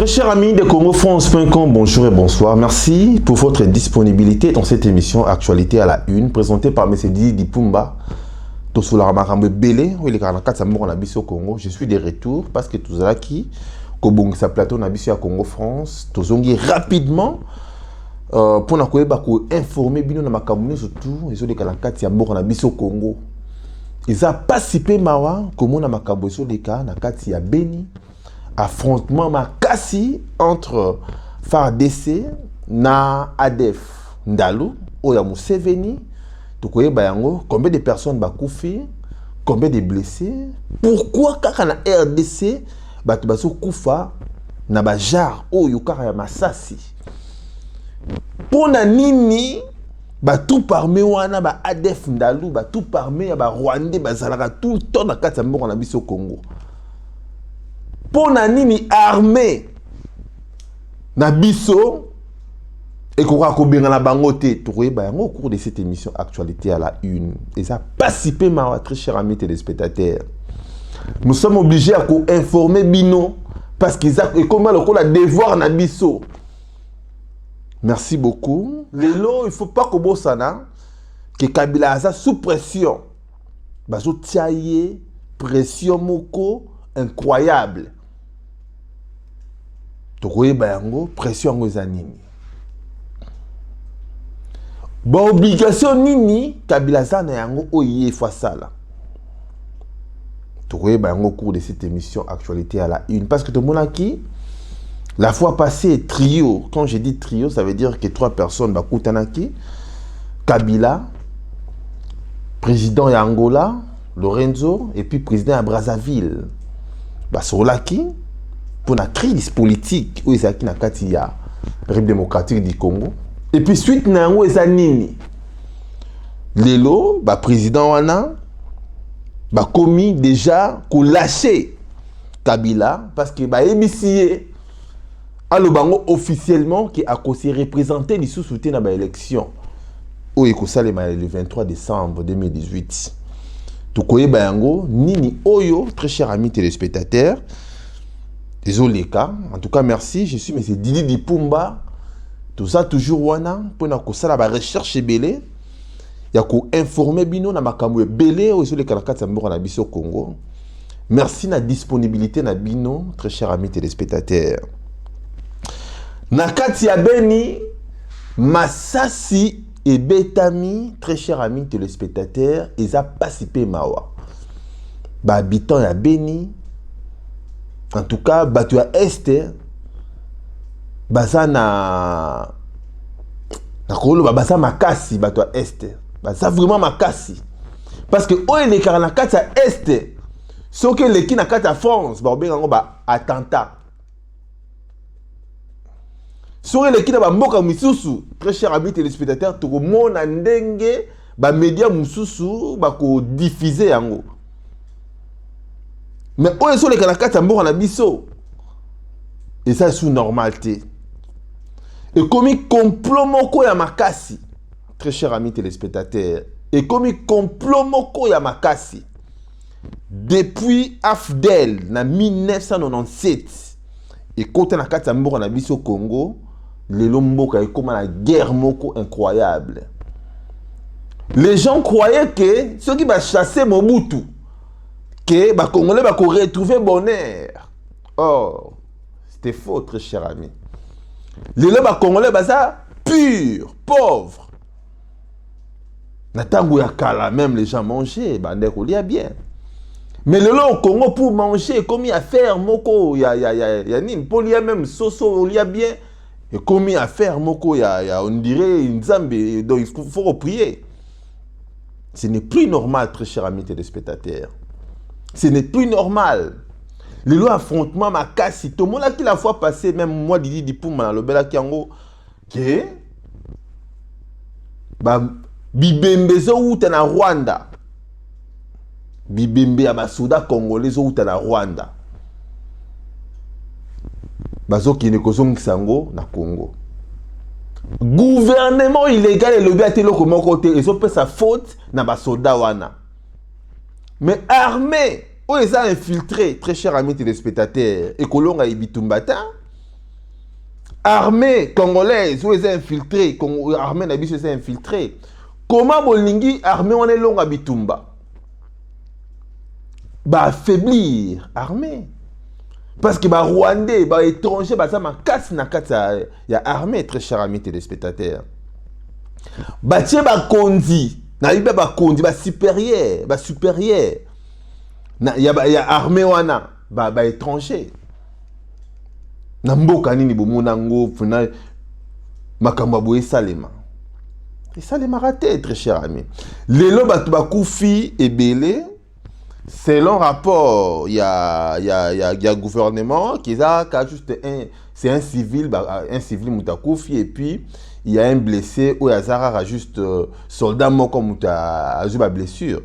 Très chers amis de CongoFrance.com, bonjour et bonsoir. Merci pour votre disponibilité dans cette émission Actualité à la Une, présentée par M. Didi Dipumba. Je suis de retour parce que tout ça qui sa plateau na Congo France, tout rapidement pour informer bien na makamune surtout ils ont des kalakati ya mboka na biso Congo. Ils a participé mawa comme na makambo so de ka na kati ya Beni. Affrontement makasi entre FARDC na ADF Ndalu oya Museveni. Combien de personnes bakoufi, combien de blessés, pourquoi kaka na RDC batu baso kufa na bajar oyo kaka ya Masasi. Pona nini batu parmi wana ba ADF Ndalu batu parmi ya ba Rwandais bazalaka tout le temps na kati ya mboka na biso Congo. Pona nini armée na biso et qu'on va combien la bangote tout au cours de cette émission Actualité à la Une. Et ça participé ma très chers amis téléspectateurs. Nous sommes obligés à informer Bino parce qu'ils ont comment le devoir na biso. Merci beaucoup. Lelo il faut pas que Bossana que Kabila a sous pression. Bazo tiaye pression moko incroyable. Tokoye bayango pression ngo zanini. Bon obligation nini Kabila na yango oye fois ça là. Tokoye bayango au cours de cette émission Actualité à la Une parce que tout le monde a qui la fois passée trio, quand je dis trio ça veut dire que 3 personnes bakutanaki Kabila, président ya Angola, Lorenzo et puis président à Brazzaville. Basolaki pour la crise politique où ils sont na kati ya République démocratique du Congo. Et puis suite na yango eza nini lelo ba président wana ba commis déjà ko lâcher Kabila parce que ba émissier allo bango officiellement qui a aussi représenté les sous-soutien na ba élection au ekosalema le 23 décembre 2018. Tukoye ba yango nini oyo très chers amis téléspectateurs. Désolé cas. En tout cas merci, je suis M. Didi Dipumba. Tout ça toujours wana pour na ko sala ba recherche belé ya ko informer bino na makambo belé o sur les kalakati mboka na biso Congo. Merci na disponibilité na bino très chers amis téléspectateurs. Na kati ya Beni Masasi et Betami très chers amis téléspectateurs, ils a participé mawa. Ba habitant ya Beni en tout cas batu ya Este Bazana na baza makasi bato à Est baza vraiment makasi parce que oye les karanakati à Est ce que les qui na kati à France ba obenga ngo ba attentat sur les qui na ba mboka misusu très cher amis téléspectateurs to mona ndenge ba média mususu ba ko diffuser yango mais oye sur les karanakati à mboka na biso et ça sous normalité. Et comme il complot moko ya makasi, très chers amis téléspectateurs, et comme il complot moko ya makasi, depuis AFDEL, na 1997, et quand on a kati mboka na biso Congo, les lomboka est comme la guerre moko incroyable. Les gens croyaient que ceux qui va chasser Mobutu, que les Congolais va retrouver bonheur. Or, c'était faux, très chers amis. Les lobes congolais baza pur, pauvre. Natango ya kala même les gens mangeaient, bande kolia bien. Mais le lot au Congo pour manger comme il a faire moko ya nim pour lia même soso lia bien et comme il a faire moko ya on dirait une zambe donc il faut prier. Ce n'est plus normal très chers amis téléspectateurs. Ce n'est plus normal. Le lot affrontement makasi tout le monde qui la fois passé même moi Didi Dipumba le bela kiango que ba bibembe zo uta na Rwanda bibembe ya basoda congolais zo uta na Rwanda bazo ki ne kozongisa ngo na Congo gouvernement illégal et le gars te loko moko te et so peut sa faute na basoda wana mais armée où ils ont infiltré, très chers amis téléspectateurs, et Kolonga et Bitumbata, armée congolaise où ils sont infiltrés, armée nabiso ils sont infiltrés. Comment bolingi armée on est long à bitumba? Bah affaiblir armée. Parce que bah Rwandais, bah étrangers, bah ça m'a casse na casse ya armée, très cher ami téléspectateurs. Bah tiens bah kondi, na iba bah kondi, bah supérieur, na ya armée wana, bah étranger. Na mboka nini bomona ngo funa makambo boye salema. Et ça les m'a raté, très cher ami. Lelo batu bakufi ebele. Selon rapport, il y a gouvernement qui a juste c'est un civil Moutakouf et puis il y a un blessé ou il y a juste soldat mort comme a eu ma blessure.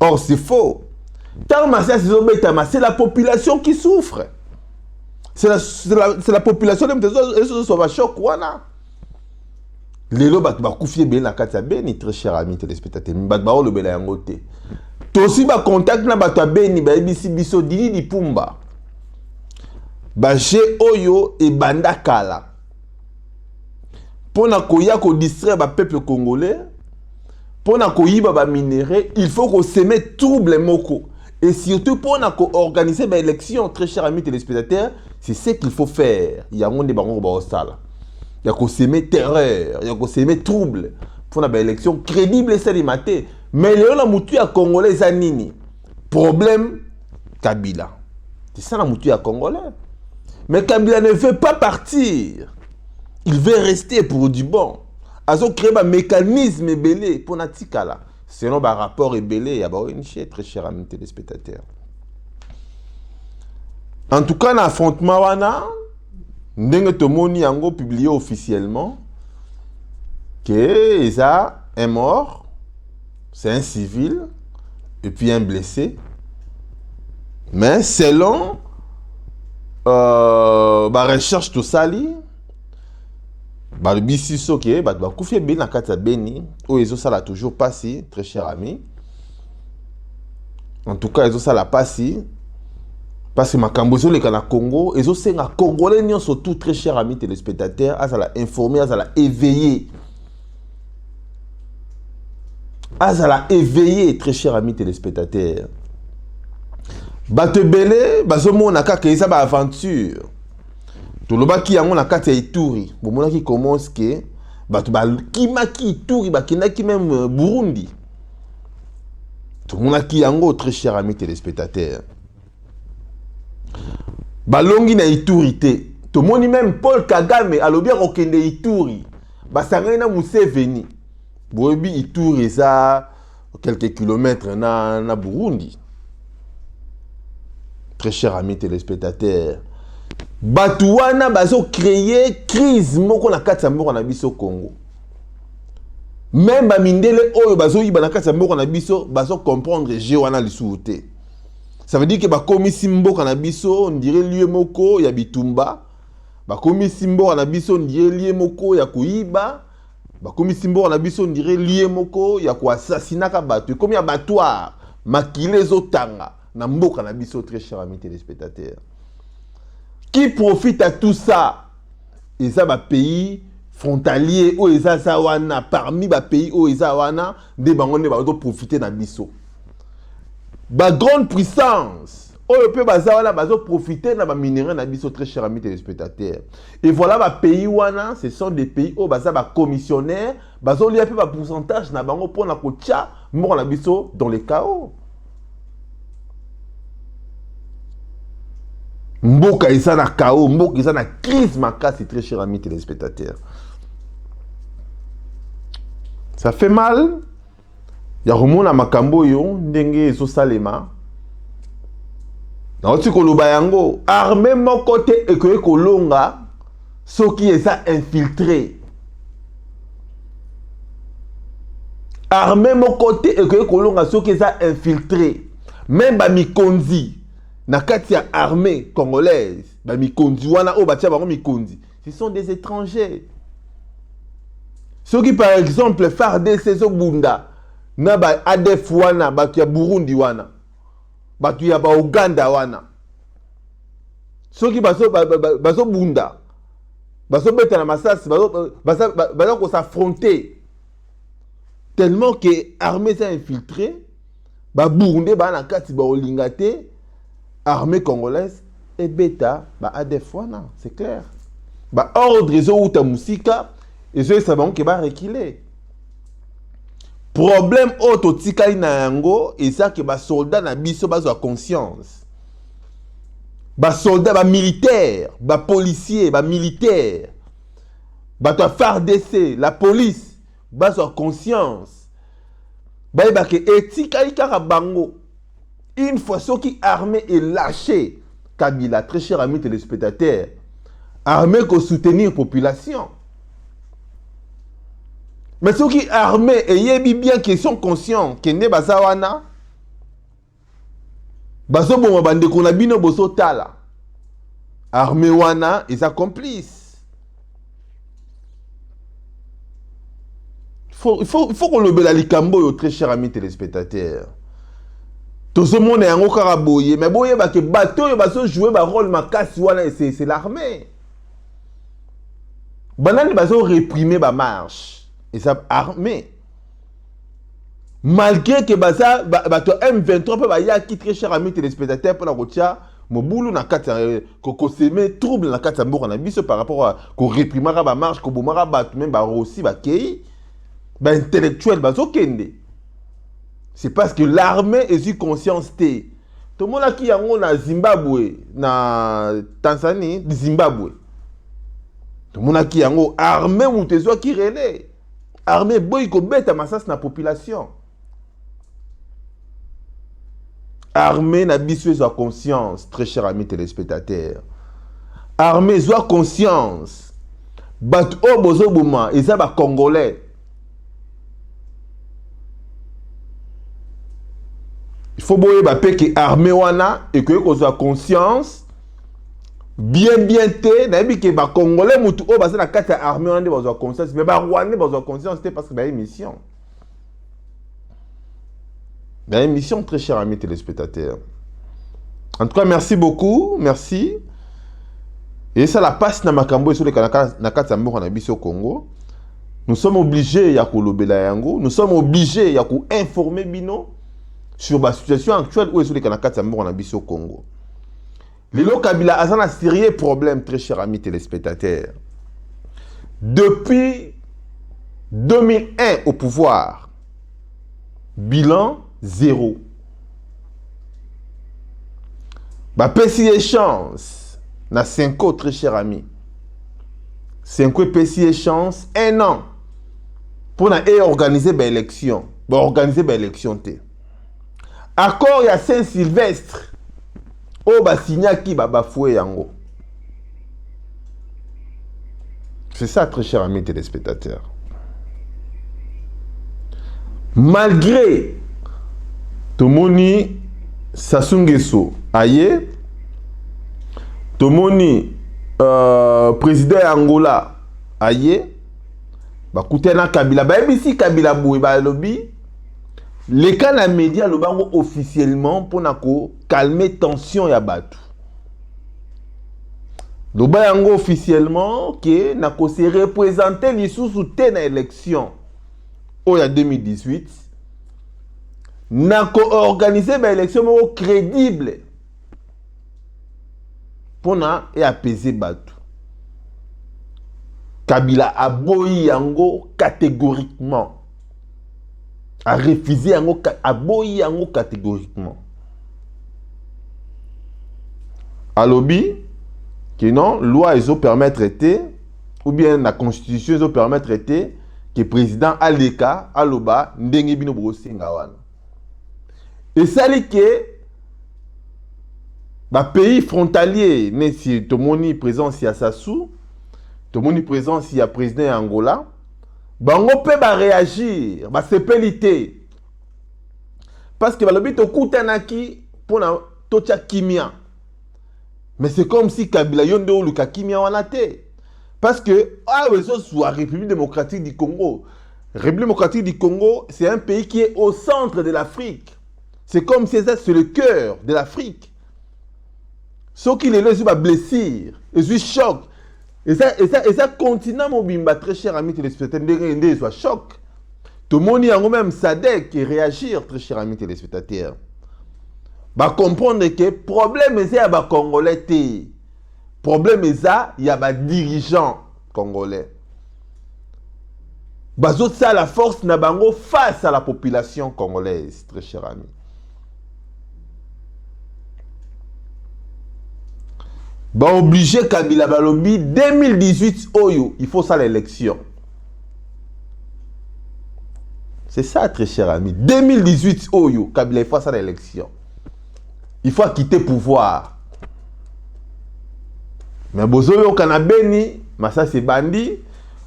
Or c'est faux. C'est la population qui souffre. C'est la population qui va choc. Les lots bakoufi bien la carte beni très cher ami téléspectateur. Bakba le bela yangote. Tosi ba contact na bato beni ba ebisi biso dili di pumba. Ba je oyo e banda kala. Pona koya ko distraire ba peuple congolais. Pona koyiba ba minéraux, il faut qu'on se mette trouble moko. Et surtout pona ko organiser ba élection très cher ami téléspectateur, c'est ce qu'il faut faire. Il y a monde bango ba osala. Il y a qu'on se met terreur, il y a qu'on se met trouble. Pour une élection crédible et sélimaté. Mais le la moutu à Congolais zanini. Problème Kabila. C'est ça la moutu à Congolais. Mais Kabila ne veut pas partir. Il veut rester pour du bon. Ils ont créé un mécanisme belé pour Natikala. Selon le rapport belé, il y a une chose très chère à mes téléspectateurs. En tout cas, l'affrontement wana, ndenge tomoni yango publié officiellement que Isa est mort. C'est un civil et puis un blessé. Mais selon la recherche tout ça, le bisiso qui est, koufi bien na kata beni, ou ils ont ça là toujours passé, très cher ami. En tout cas, ils ont ça là passé. Parce que ma cambozo les Cana Congo, ils ont c'est un Congolais surtout très cher ami téléspectateurs, à ça la informer, à ça la éveiller. Azala éveillé, très cher ami téléspectateur. Batebele, bazomo na kaka isa ba aventure. To loba ki yango na kati ya Ituri. Bomona ki commence que batu ba kimaki Ituri ba kinaki même Burundi. To mona ki yango très cher ami téléspectateur. Balongi na Ituri te. To moni même Paul Kagame alobi okende Ituri. Basangani na Museveni. Boebi Ituri ça quelques kilomètres na Burundi. Très cher ami téléspectateur. Batouana bazo créer crise moko na kati ya moko na biso Congo. Même ba mindele oyo bazo yiba na kati ya moko na biso bazo comprendre je wana lisuute. Ça veut dire que ba komisi mboka na biso on dirait lieu moko ya bitumba. Ba komisi mboka na biso on dirait lieu moko ya kuiba. Comme Simbo na biso on dirait lié moko ya ko assassiner ka batu comme ya battoir makile zotanga na mboka na biso très cher ami téléspectateurs. Qui profite à tout ça? Et ça ba pays frontalier ou eza sawana parmi ba pays ou eza wana de bango ne ba do profiter na biso. Ba grande puissance oyo pe baza wana bazo profiter na ba minéraux na biso très cher ami téléspectateurs. Et voilà ba pays wana, ce sont des pays où baza ba commissionnaires, bazo lié pe ba pourcentage na bango pour na kotia mort na biso dans le chaos. Mboka isa na chaos, mboka isa na crise makasi très cher ami téléspectateurs. Ça fait mal. Ya remona makambo yo ndenge ezo salema. Dans le yango, armée mon côté et que kolonga, ce qui est ça infiltré. Armée mon côté et que kolonga, ce qui est ça infiltré. Même ba mikonzi, na katia armée congolaise, ba mikonzi wana o batia bango mikonzi. Ce sont des étrangers. Ceux qui par exemple FARDC ces bunda, na ba ADF wana, ba kia Burundi wana. Batu ya ba Uganda wana. Soki baso bunda. bazo beta na masasi bazo s'affronter tellement que armée s'est infiltrée ba Burundi ba na kati ba olingate armée congolaise et beta ba ADF wana c'est clair ba ordre zo uta musika et zo savons que ba reculer problème auto tikali na yango et ça que ba soldat na biso bazwa conscience ba soldat ba militaire ba policier ba militaire ba to FARDC la police bazwa conscience ba ba que etikali kaka bango une fois ce qui armée est lâché Kabila très cher ami téléspectateurs armée pour soutenir population. Mais ceux qui armés et bien qu'ils sont conscients que ne bazawana bazo bon bande ko na bino boso tala armée wana et sa complice. Il faut qu'on le bela likambo très cher ami téléspectateurs. Tout ce monde est en karaboye mais boye ba que bateau yo bazo jouer ba rôle makasi wana c'est l'armée. Banani bazo réprimer ba marche. Et ça armé. Malgré que baza bato M23 peut ba ya qui très cher ami téléspectateurs pour la rotia mobulu na kata ko seme trouble na kata mboka na biso par rapport à ko réprimera ba marche ko bomara ba même ba aussi ba kei ba intellectuel bazo kende. C'est parce que l'armée est sur conscience té. Tout le monde qui yango na Zimbabwe na Tanzanie Zimbabwe. Tout le monde qui yango armée mutezo qui relais. Armée boy ko beta masas na population. Armée na biso zo conscience, très cher ami téléspectateurs. Armée zo conscience. Bat o bozo boma et ça ba congolais. Il faut boyer ba pe que armée wana et que ko zo conscience. Bien té na bi ke ba congolais mutu o ba na kata armée wana ba conscience mais ba rwandais ba conscience c'était parce que ba émission. Ba émission très cher ami téléspectateurs. En tout cas merci beaucoup, merci. Et ça la passe na makambo sur les kanaka na kata mbo na biso Congo. Nous sommes obligés ya ko lobela yango, nous sommes obligés ya ko informer bino sur la situation actuelle où est sur les kanaka mbo na biso Congo. Lelo Kabila a un sérieux problème, très cher ami téléspectateurs. Depuis 2001 au pouvoir, bilan 0. Bah, PCA chance, na 5 ans, très cher ami. 5 ans PCA chance, 1 an. Pour organiser l'élection. Bah, organiser l'élection. Accord, il y a Saint-Sylvestre. Oh ba signaki ba bafoué yango. C'est ça très cher ami téléspectateurs. Malgré Tomoni Sassou Nguesso aye Tomoni président Angola aye ba kutena Kabila ba ebisi Kabila boui ba lobby. Les cas na médias le bango officiellement pour calmer tension ya batu. Le bango officiellement que nako se représenter les sous-souté na élection au ya 2018. Nako organiser ba élection crédible pour na et apaiser batu. Kabila a boyi yango catégoriquement. A refusé à boyi yango catégoriquement. À lobby, que non, loi ils ont permis de traiter, ou bien la constitution ils ont permis de traiter, que le président Aleka, Aloba, ndenge bino brosinga wana. Et ça dit que, bah pays frontalier, né si tout le monde présent si à Sassou, tout le monde présent si à président Angola, bango peut réagir, ba sepelité. Parce que balobi to kutanaki pour na tocha kimia. Mais c'est comme si Kabila yonde ou luka kimia wana te. Parce que la République démocratique du Congo. République démocratique du Congo, c'est un pays qui est au centre de l'Afrique. C'est comme si c'est le cœur de l'Afrique. Ce qui les laisse blessir, les choc. Et ça continue mobimba, très cher ami téléspectateur, il soit choc. Tout le monde y a même Sadek et réagir, très cher ami téléspectateur. Bah comprendre que problème c'est à ba Congolais té. Problème c'est il y a ba dirigeants congolais. Bah ça la force na bango face à la population congolaise, très cher ami. Bah obligé Kabila Balobi 2018 Oyo, il faut ça l'élection. C'est ça très cher ami. 2018 Oyo, Kabila il faut ça l'élection. Il faut quitter le pouvoir. Mais bozoyo kanabeni, massa c'est bandi.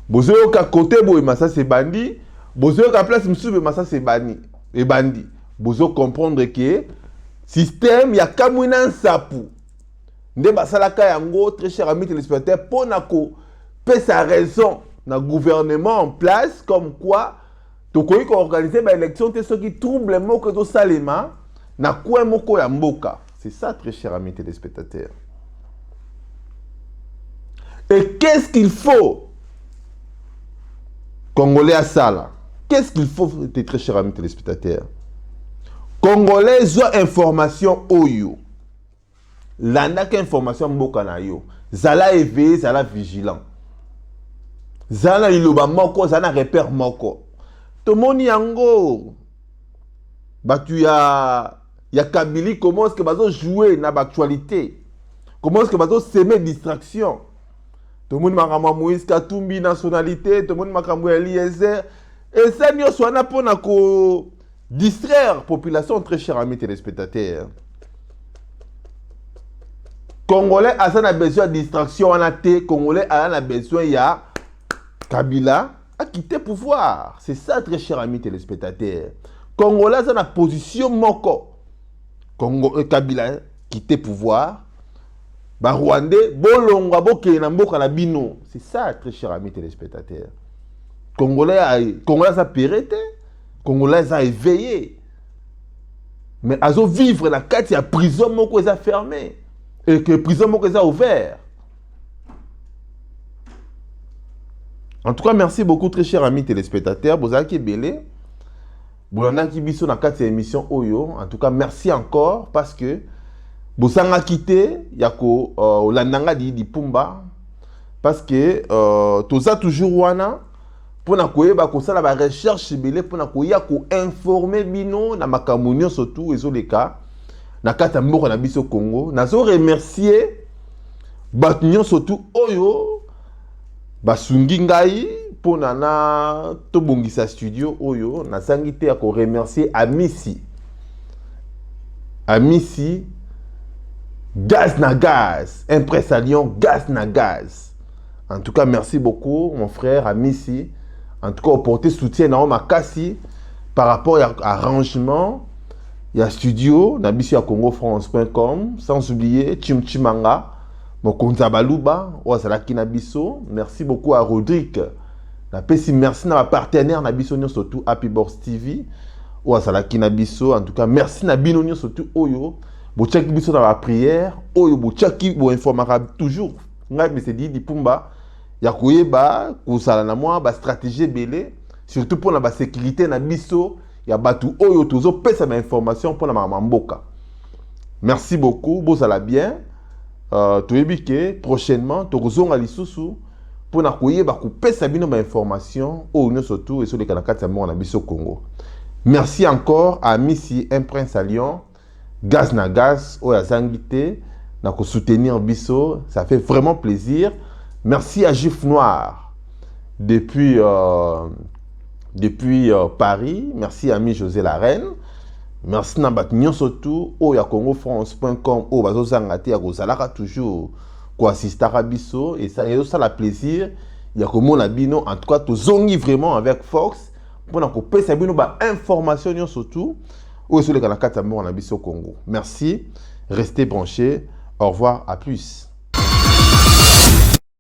Bozoyo ka côté boy, massa c'est bandi. Bozoyo ka place msube, massa c'est bandi. Et bandi. Bozo comprendre que système ya kamwina nsapu. Nde basalaka yango très cher ami téléspectateur pour nako pe sa raison na gouvernement en place comme quoi tokoki ko organiser ba élection te ceux qui trouble moko to salema na quoi moko ya mboka. C'est ça très cher ami téléspectateur. Et qu'est-ce qu'il faut Congolais à ça là? Qu'est-ce qu'il faut très cher ami téléspectateur? Congolais ont information oyo. L'anaka information mboka na yo. Zala éveillé, zala vigilant. Zala iloba moko, zala repère moko. Tomoni yango. Batu ya Kabili, comment est-ce que bazo jouer na actualité? Comment est-ce que bazo semer distraction? Tomoni makama Moïse Katumbi nationalité, tomoni makama Eliezer. Et ça nyo soana pona ko distraire population très cher ami téléspectateurs. Congolais a besoin de distraction en athée. Congolais a besoin de Kabila à quitter le pouvoir. C'est ça, très cher ami téléspectateur. Congolais a une position moko. Kabila quitter le pouvoir. Rwandais, bolongwa boke na mboka na bino. C'est ça, très cher ami téléspectateur. Congolais a périté. Congolais a éveillé. Mais azo vivre la carte ya prison moko est fermée. Et que prison moko est ouvert. En tout cas, merci beaucoup très cher ami téléspectateurs. Bozaki belé. Bolanda ki biso na carte émission Oyo. En tout cas, merci encore parce que bosanga quitté yako landanga di Pumba parce que toza toujours wana pour na koyeba ko sala ba recherche belé pour na koya ko informer bino na makamunyo surtout ezoleka na kata mboka na biso Congo. Nazo remercier batunyo surtout Oyo basungi ngai pour na tobongisa studio Oyo na sangité ko remercier Amisi Gaz na gaz, Impresse à Lyon, gaz na gaz. En tout cas, merci beaucoup, mon frère Amisi. En tout cas, au porter soutien à Makassi par rapport à arrangement, il y a studio, nabisi à congofrance.com, sans oublier Chimchimanga, Mokonza Baluba, Oazalaki Nabiso. Merci beaucoup à Rodrigue. Merci à ma partenaire Nabiso, surtout Happy Box TV, Oazalaki Nabiso. En tout cas, merci Nabino, surtout Oyo. Bochaki biso dans la prière, Oyo bochaki bo informara toujours. Ngai me se dit di Pumba, ya koyeba kusala na moi ba stratégie belé, surtout pour la sécurité na biso, ya batu Oyo tozo pesa ma information pour la mboka. Merci beaucoup, bozala bien. Toyebi ke prochainement tokozonga lisusu pour na koyeba ko pesa bino ma information Oyo surtout et sur les kanakati ya na biso Congo. Merci encore à Missy Imprince à Lyon. Gaz na gaz, oya zangité, na ko soutenir biso, ça fait vraiment plaisir. Merci à Gif Noir depuis Paris. Merci à mi José Larenne. Merci na bat surtout oya congofrance.com o bazo zangate ya kozalaka toujours ko assistara biso et ça la plaisir. Ya ko mona bino en tout cas to zongi vraiment avec force pour na ko pesa bino ba information surtout. Ou sur les canaux Congo. Merci, restez branchés. Au revoir, à plus.